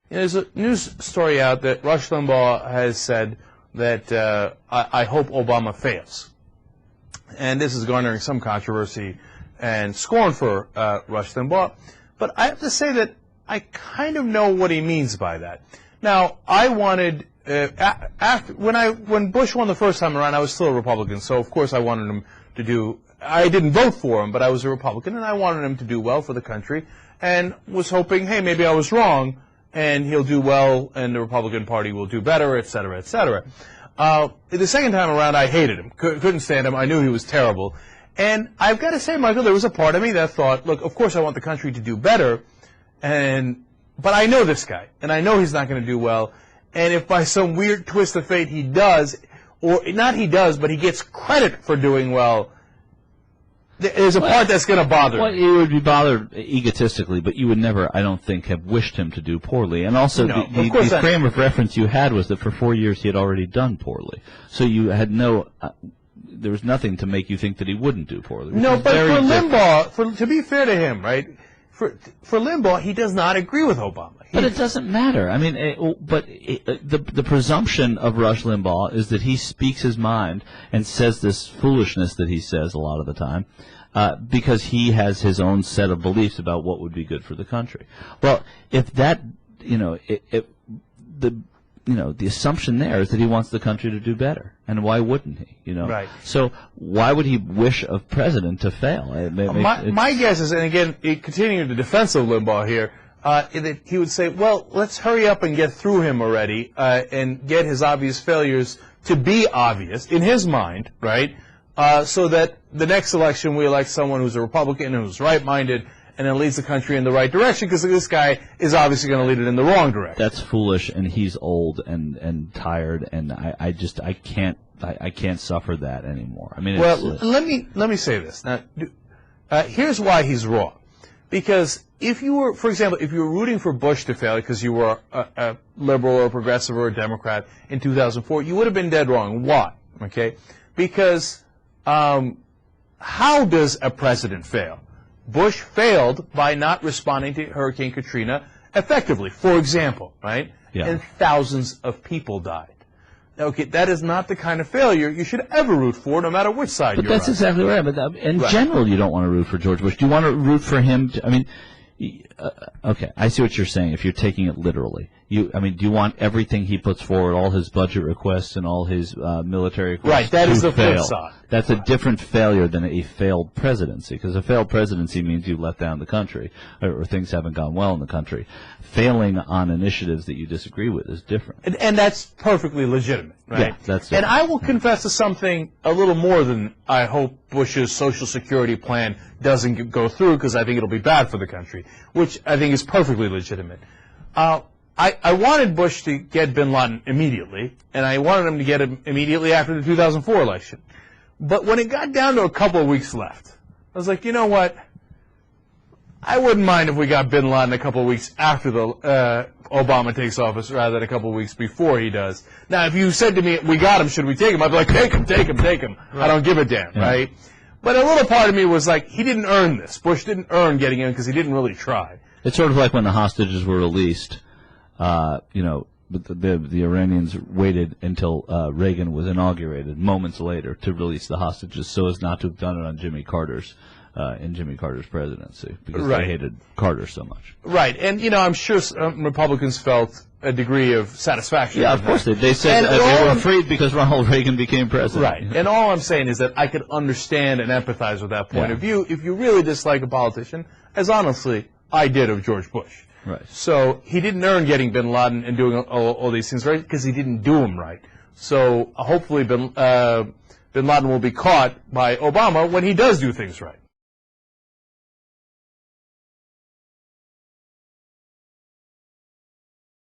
There's a news story out that Rush Limbaugh has said that I hope Obama fails. And this is garnering some controversy and scorn for Rush Limbaugh. But I have to say that I kind of know what he means by that. Now, I wanted, when Bush won the first time around, I was still a Republican, so of course I wanted him to do, I didn't vote for him, but I was a Republican, and I wanted him to do well for the country, and was hoping, hey, maybe I was wrong, and he'll do well, and the Republican Party will do better, et cetera, et cetera. The second time around, I hated him, couldn't stand him, I knew he was terrible. And I've got to say, Michael, there was a part of me that thought, look, of course I want the country to do better, but I know this guy, and I know he's not going to do well, and if by some weird twist of fate he does, or not he does, but he gets credit for doing well, there's a part that's going to bother me. You would be bothered egotistically, but you would never, I don't think, have wished him to do poorly. And also, the frame of reference you had was that for 4 years he had already done poorly. So you had no, there was nothing to make you think that he wouldn't do poorly. No, but for Limbaugh, to be fair to him, right, for Limbaugh, he does not agree with Obama. But it doesn't matter. I mean, the presumption of Rush Limbaugh is that he speaks his mind and says this foolishness that he says a lot of the time because he has his own set of beliefs about what would be good for the country. Well, if that, the assumption there is that he wants the country to do better, and why wouldn't he? Right. So why would he wish a president to fail? My guess is, and again, continuing the defense of Limbaugh here, that he would say, well, let's hurry up and get through him already and get his obvious failures to be obvious in his mind, right? So that the next election we elect someone who's a Republican and who's right-minded and then leads the country in the right direction, because this guy is obviously going to lead it in the wrong direction. That's foolish, and he's old and tired, and I can't suffer that anymore. I mean, well, let me say this. Now, here's why he's wrong. Because if you were, for example, if you were rooting for Bush to fail because you were a liberal or a progressive or a Democrat in 2004, you would have been dead wrong. Why? Okay? Because how does a president fail? Bush failed by not responding to Hurricane Katrina effectively, for example, right? Yeah. And thousands of people died. Okay, that is not the kind of failure you should ever root for, no matter which side you're on. But that's exactly right. But in general, you don't want to root for George Bush. Do you want to root for him? Okay, I see what you're saying. If you're taking it literally, do you want everything he puts forward, all his budget requests and all his military requests, right? That is the flip fail? side. That's a different failure than a failed presidency, because a failed presidency means you let down the country, or things haven't gone well in the country. Failing on initiatives that you disagree with is different. And that's perfectly legitimate, right? Yeah, that's and I will confess to something a little more than I hope Bush's Social Security plan doesn't go through, because I think it'll be bad for the country, which I think is perfectly legitimate. I wanted Bush to get bin Laden immediately, and I wanted him to get him immediately after the 2004 election. But when it got down to a couple of weeks left, I was like, you know what? I wouldn't mind if we got bin Laden a couple of weeks after the Obama takes office rather than a couple of weeks before he does. Now, if you said to me, we got him, should we take him? I'd be like, take him, take him, take him. Right. I don't give a damn, right? But a little part of me was like, he didn't earn this. Bush didn't earn getting in because he didn't really try. It's sort of like when the hostages were released, the Iranians waited until Reagan was inaugurated moments later to release the hostages, so as not to have done it on Jimmy Carter's presidency, because they hated Carter so much. Right, and I'm sure Republicans felt a degree of satisfaction. Yeah, of course they said they were afraid because Ronald Reagan became president. Right, and all I'm saying is that I could understand and empathize with that point of view if you really dislike a politician, as honestly I did of George Bush. Right. So he didn't earn getting bin Laden and doing all these things right because he didn't do them right. So hopefully bin Laden will be caught by Obama when he does do things right.